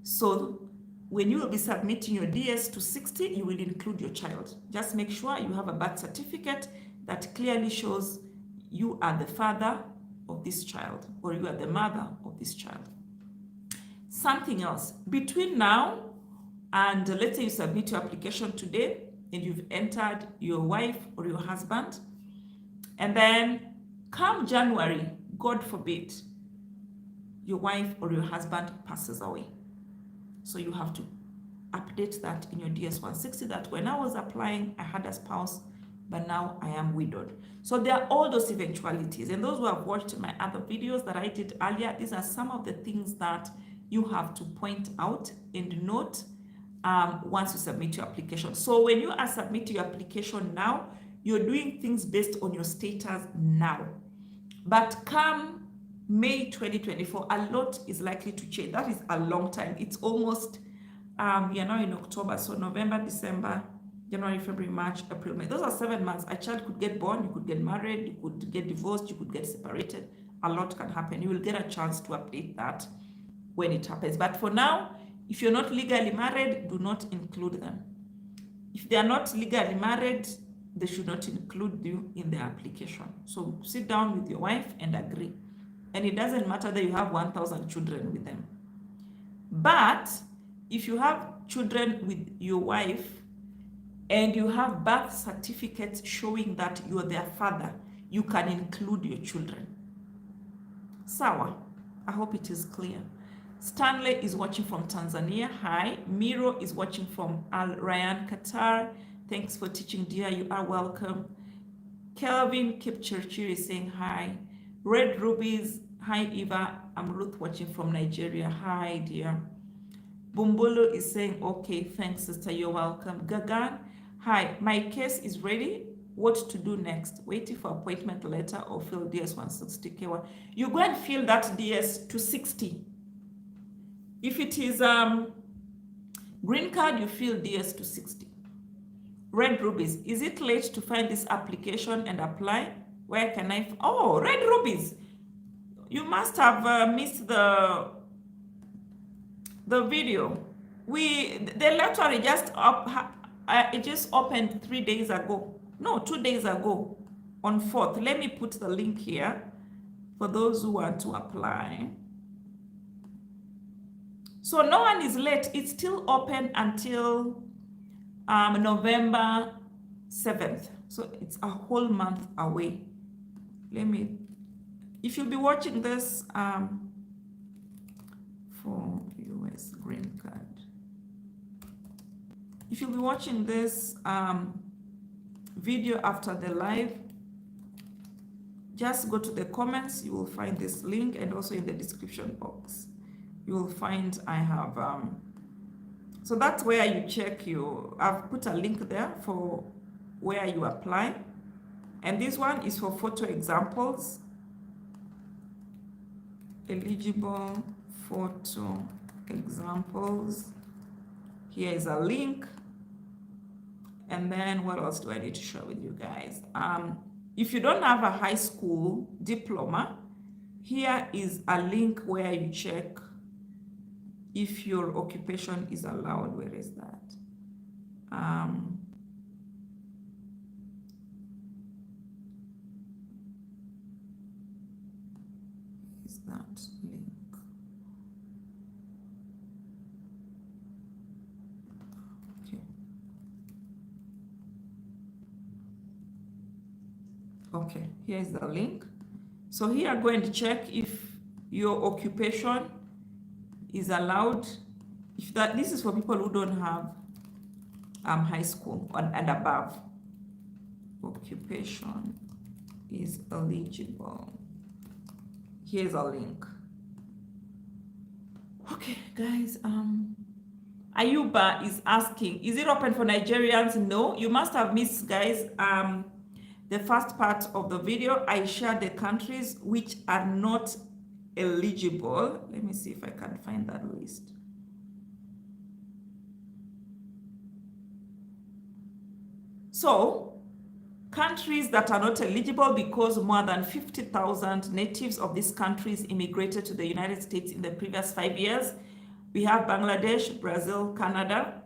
So when you will be submitting your DS260, you will include your child. Just make sure you have a birth certificate that clearly shows you are the father of this child, or you are the mother of this child. Something else. Between now and let's say you submit your application today and you've entered your wife or your husband, and then come January, God forbid, your wife or your husband passes away. So you have to update that in your DS160 that when I was applying, I had a spouse, but now I am widowed. So there are all those eventualities. And those who have watched my other videos that I did earlier, these are some of the things that you have to point out and note once you submit your application. So when you are submitting your application now, you're doing things based on your status now. But come May 2024, a lot is likely to change. That is a long time. It's almost, we are now in October, so November, December, January, February, March, April, May. Those are 7 months. A child could get born, you could get married, you could get divorced, you could get separated. A lot can happen. You will get a chance to update that when it happens. But for now, if you're not legally married, do not include them. If they are not legally married, they should not include you in the application. So sit down with your wife and agree. And it doesn't matter that you have 1,000 children with them. But if you have children with your wife and you have birth certificates showing that you are their father, you can include your children. Sawa, I hope it is clear. Stanley is watching from Tanzania. Hi. Miro is watching from Al Rayyan, Qatar. Thanks for teaching, dear. You are welcome. Kelvin Kipchirchir is saying hi. Red Rubies. Hi, Eva. I'm Ruth watching from Nigeria. Hi, dear. Bumbulu is saying, okay, thanks, sister. You're welcome. Gagan. Hi. My case is ready. What to do next? Waiting for appointment letter or fill DS160 K1. You go and fill that DS260. If it is green card, you fill DS260. Red Rubies, is it late to find this application and apply? Where can I? Oh, Red Rubies, you must have missed the video. The lottery just it just opened 3 days ago. No, 2 days ago on 4th. Let me put the link here for those who want to apply. So no one is late. It's still open until November 7th. So it's a whole month away. If you'll be watching this for US green card, if you'll be watching this video after the live, just go to the comments. You will find this link, and also in the description box you will find I have so that's where you check I've put a link there for where you apply, and this one is for photo examples. Eligible photo examples. Here is a link. And then what else do I need to share with you guys? If you don't have a high school diploma, here is a link where you check if your occupation is allowed. Where is that? Is that link? Okay, here's the link. So here I'm going to check if your occupation is allowed. If this is for people who don't have high school and above. Occupation is eligible. Here's a link. Okay, guys. Ayuba is asking, is it open for Nigerians? No, you must have missed, guys. The first part of the video, I shared the countries which are not eligible. Let me see if I can find that list. So, countries that are not eligible because more than 50,000 natives of these countries immigrated to the United States in the previous 5 years. We have Bangladesh, Brazil, Canada,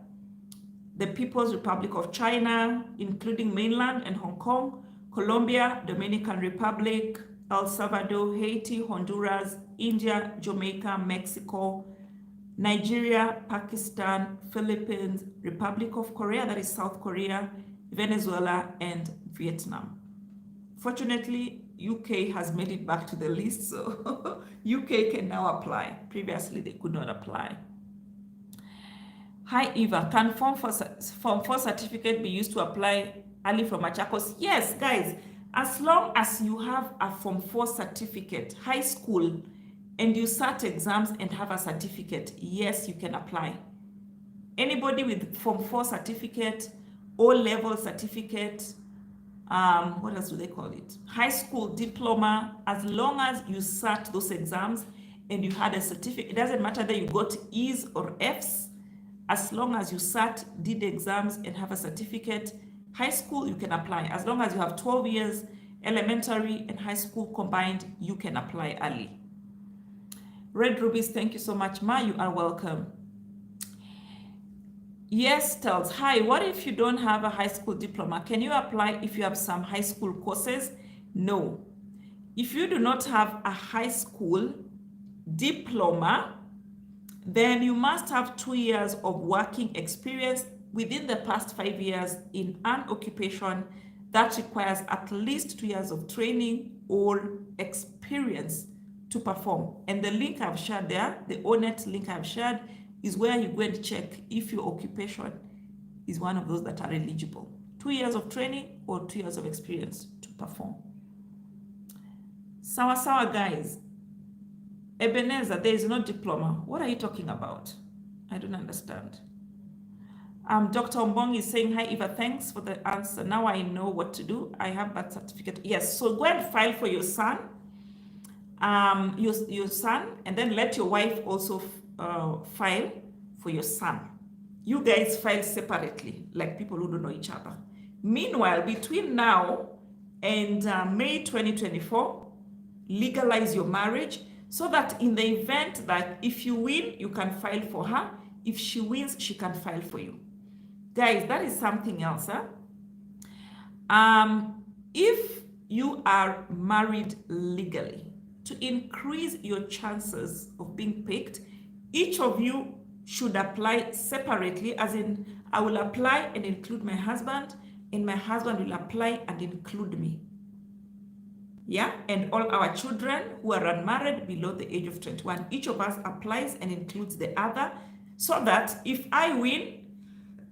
the People's Republic of China, including mainland and Hong Kong, Colombia, Dominican Republic, El Salvador, Haiti, Honduras, India, Jamaica, Mexico, Nigeria, Pakistan, Philippines, Republic of Korea, that is South Korea, Venezuela, and Vietnam. Fortunately, UK has made it back to the list, so UK can now apply. Previously, they could not apply. Hi, Eva. Can Form 4 certificate be used to apply early from Machakos? Yes, guys. As long as you have a Form 4 certificate, high school, and you sat exams and have a certificate, yes, you can apply. Anybody with Form 4 certificate, O-level certificate, what else do they call it? High school diploma, as long as you sat those exams and you had a certificate, it doesn't matter that you got E's or F's, as long as you sat, did exams, and have a certificate, high school, you can apply. As long as you have 12 years, elementary and high school combined, you can apply early. Red Rubies, thank you so much, Ma. You are welcome. Yes tells, hi, what if you don't have a high school diploma? Can you apply if you have some high school courses? No. If you do not have a high school diploma, then you must have 2 years of working experience within the past 5 years in an occupation that requires at least 2 years of training or experience to perform. And the link I've shared there, the ONET link I've shared, is where you go and check if your occupation is one of those that are eligible. 2 years of training or 2 years of experience to perform. Sawa guys. Ebenezer, there is no diploma. What are you talking about? I don't understand. Dr. Ombong is saying, hi, Eva, thanks for the answer. Now I know what to do. I have that certificate. Yes, so go and file for your son, your son, and then let your wife also file for your son. You guys file separately, like people who don't know each other. Meanwhile, between now and May 2024, legalize your marriage, so that in the event that if you win, you can file for her. If she wins, she can file for you. Guys, that is something else. If you are married legally, to increase your chances of being picked, each of you should apply separately, as in, I will apply and include my husband, and my husband will apply and include me. Yeah, and all our children who are unmarried below the age of 21, each of us applies and includes the other, so that if I win,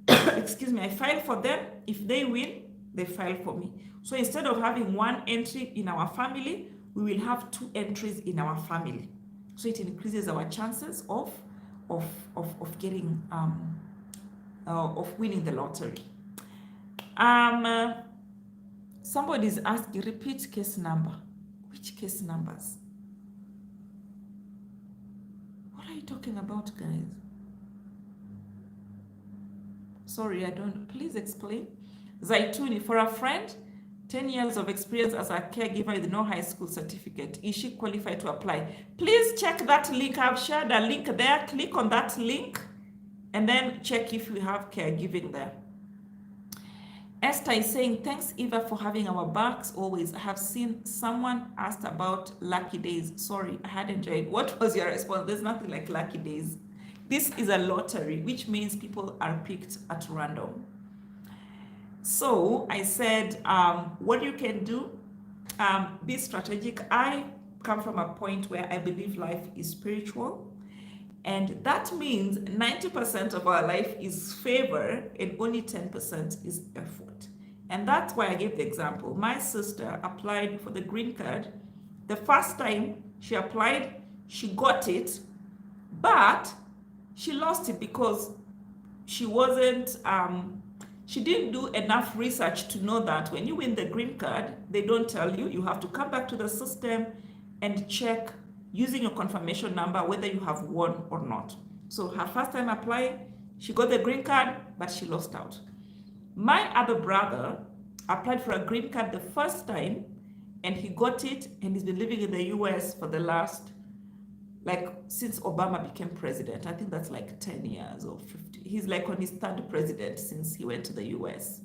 excuse me, I file for them. If they win, they file for me. So instead of having one entry in our family, we will have 2 entries in our family. So it increases our chances of getting of winning the lottery. Somebody's asking, repeat case number. Which case numbers? What are you talking about, guys? Sorry, I don't. Please explain. Zaituni, for a friend, 10 years of experience as a caregiver with no high school certificate. Is she qualified to apply? Please check that link. I've shared a link there. Click on that link and then check if we have caregiving there. Esther is saying, thanks, Eva, for having our backs always. I have seen someone asked about lucky days. Sorry, I had enjoyed. What was your response? There's nothing like lucky days. This is a lottery, which means people are picked at random. So I said, what you can do, be strategic. I come from a point where I believe life is spiritual. And that means 90% of our life is favor and only 10% is effort. And that's why I gave the example. My sister applied for the green card. The first time she applied, she got it, but she lost it because she wasn't, she didn't do enough research to know that when you win the green card, they don't tell you. You have to come back to the system and check using your confirmation number whether you have won or not. So her first time applying, she got the green card, but she lost out. My other brother applied for a green card the first time, and he got it, and he's been living in the US for the last, like, since Obama became president. I think that's like 10 years or 50. He's like on his 3rd president since he went to the US.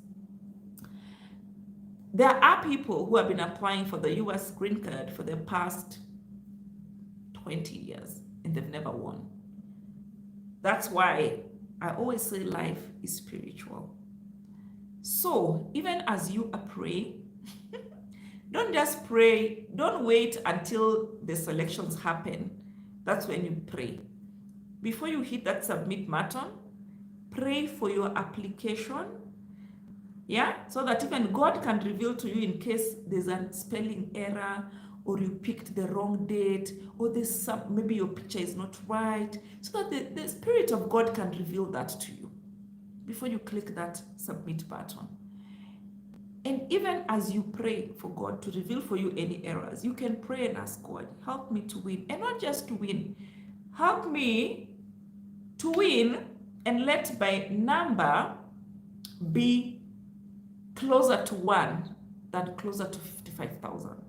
There are people who have been applying for the US green card for the past 20 years, and they've never won. That's why I always say life is spiritual. So even as you are praying, don't just pray, don't wait until the selections happen. That's when you pray. Before you hit that submit button, pray for your application. Yeah, so that even God can reveal to you in case there's a spelling error, or you picked the wrong date, or there's maybe your picture is not right, so that the Spirit of God can reveal that to you before you click that submit button. And even as you pray for God to reveal for you any errors, you can pray and ask God, help me to win. And not just to win, help me to win, and let my number be closer to 1 than closer to 55,000.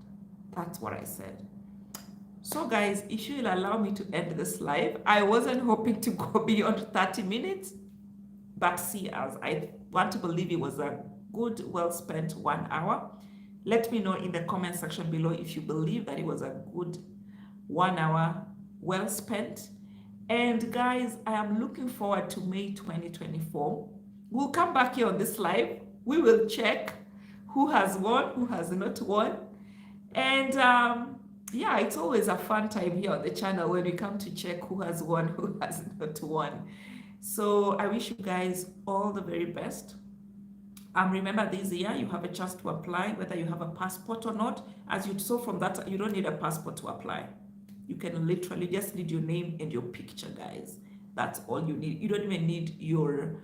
That's what I said. So guys, if you will allow me to end this live, I wasn't hoping to go beyond 30 minutes, but see, as I want to believe it was a good, well spent 1 hour. Let me know in the comment section below if you believe that it was a good 1 hour well spent. And guys, I am looking forward to May 2024. We'll come back here on this live. We will check who has won, who has not won. And yeah, it's always a fun time here on the channel when we come to check who has won, who has not won. So I wish you guys all the very best. Remember, this year you have a chance to apply, whether you have a passport or not. As you saw from that, you don't need a passport to apply. You can literally just need your name and your picture, guys. That's all you need. You don't even need your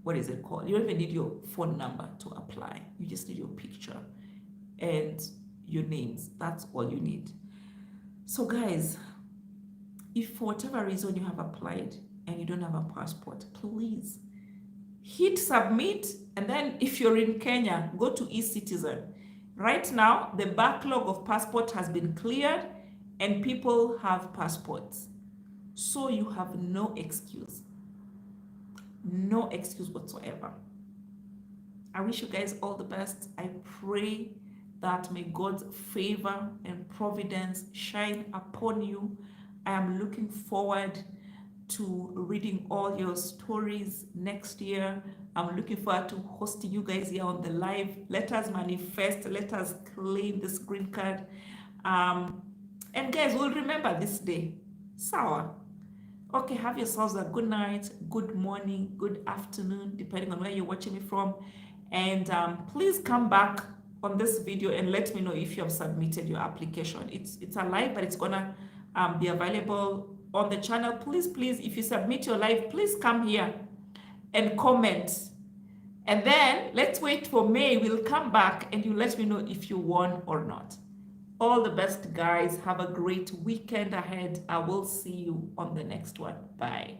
what is it called? You don't even need your phone number to apply. You just need your picture and your names. That's all you need. So guys, if for whatever reason you have applied and you don't have a passport, please hit submit. And then if you're in Kenya, go to eCitizen. Right now, the backlog of passport has been cleared and people have passports. So you have no excuse. No excuse whatsoever. I wish you guys all the best. I pray that may God's favor and providence shine upon you. I am looking forward to reading all your stories next year. I'm looking forward to hosting you guys here on the live. Let us manifest. Let us claim this green card. And guys, we'll remember this day. Sawa. Okay, have yourselves a good night, good morning, good afternoon, depending on where you're watching me from. And please come back on this video and let me know if you have submitted your application. It's a live, but it's gonna be available on the channel. Please, if you submit your live, please come here and comment. And then let's wait for May. We'll come back and you let me know if you won or not. All the best, guys. Have a great weekend ahead. I will see you on the next one. Bye.